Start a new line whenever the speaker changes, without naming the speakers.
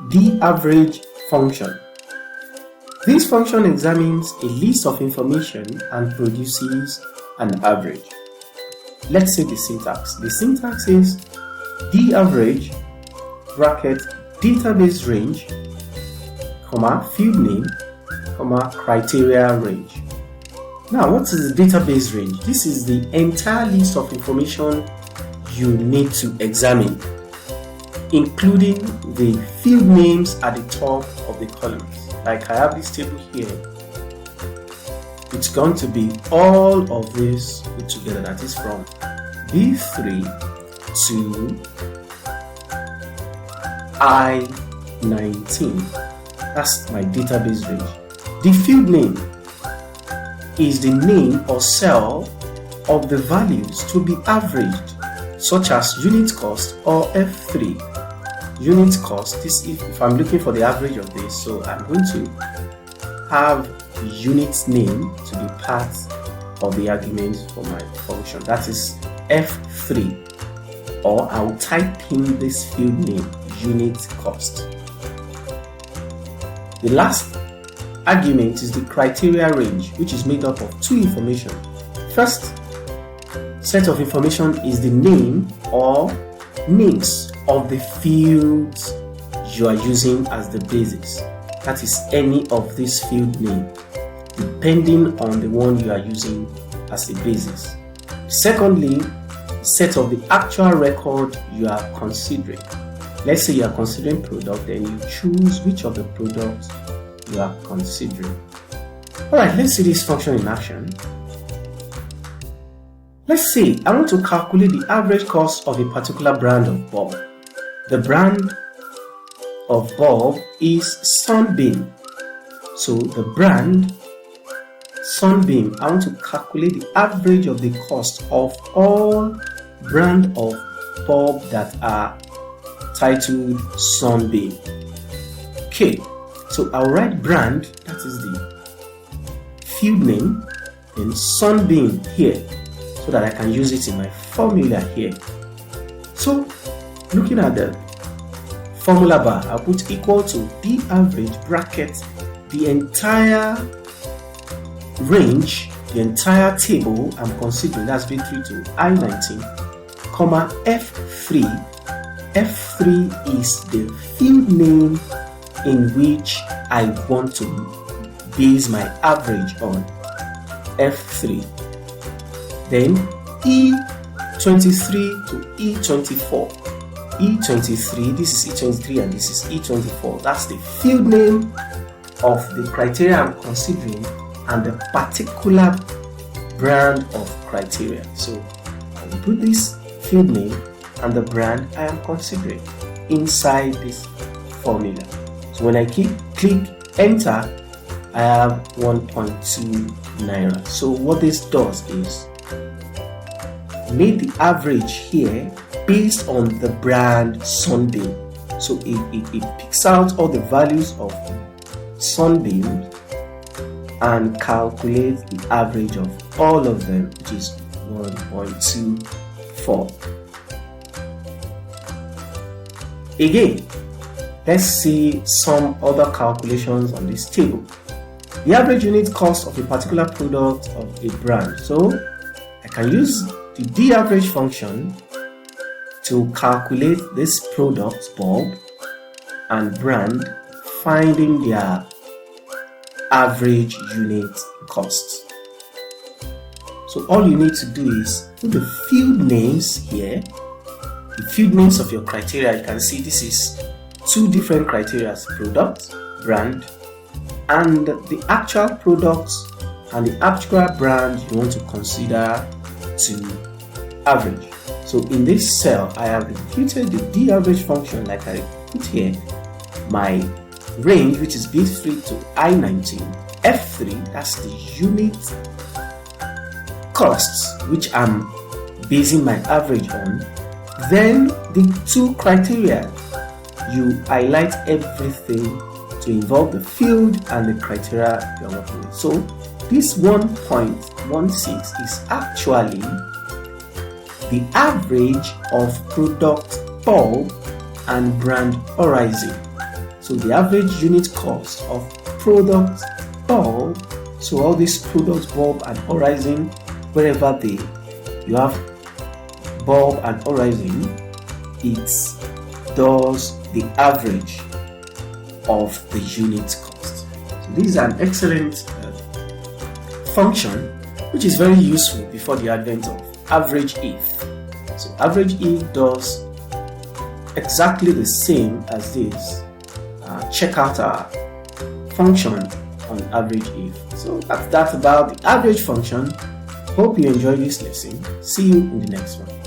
the average function. This function examines a list of information and produces an average. Let's see the syntax. The syntax is the average bracket database range, comma, field name, comma, criteria range. Now, what is the database range? This is the entire list of information you need to examine, including the field names at the top of the columns. Like I have this table here, it's going to be all of this put together, that is from B3 to I19. That's my database range. The field name is the name or cell of the values to be averaged, such as unit cost or F3. Unit cost, this if I'm looking for the average of this, so I'm going to have the unit name to be part of the argument for my function. That is F3, or I'll type in this field name, unit cost. The last argument is the criteria range, which is made up of two information. First set of information is the name or names of the fields you are using as the basis. That is any of this field name, depending on the one you are using as a basis. Secondly, set of the actual record you are considering. Let's say you are considering product, then you choose which of the products you are considering. Alright, let's see this function in action. Let's say I want to calculate the average cost of a particular brand of bulb. The brand of bulb is Sunbeam. So the brand Sunbeam, I want to calculate the average of the cost of all brand of bulb that are titled Sunbeam. Okay, so I'll write brand, that is the field name, and Sunbeam here, so that I can use it in my formula here. So looking at the formula bar, I'll put equal to the average bracket the entire range, the entire table I'm considering, that's B3 to I19, comma F3. F3 is the field name in which I want to base my average on, F3. Then E23 to E24. E23, this is E23 and this is E24. That's the field name of the criteria I'm considering and the particular brand of criteria. So I will put this field name and the brand I am considering inside this formula. So when I click enter, I have 1.2 naira. So what this does is make the average here based on the brand Sunbeam. So it picks out all the values of Sunbeam and calculates the average of all of them, which is 1.24. Again, let's see some other calculations on this table. The average unit cost of a particular product of a brand. So I can use the average function to calculate this product bulb and brand, finding their average unit cost. So all you need to do is put the field names here, the field names of your criteria. You can see this is two different criteria: product, brand, and the actual product and the actual brand you want to consider to average. So in this cell, I have imputed the average function like I put here, my range, which is B3 to I19, F3, that's the unit costs which I'm basing my average on. Then the two criteria, you highlight everything to involve the field and the criteria you're working with. So this 1.16 is actually the average of product bulb and brand horizon. So the average unit cost of product bulb, so all these products bulb and horizon, wherever you have bulb and horizon, it does the average of the unit cost. So this is an excellent function which is very useful before the advent of average if. So average if does exactly the same as this checkout function on average if. So that's about the average function. Hope you enjoyed this lesson. See you in the next one.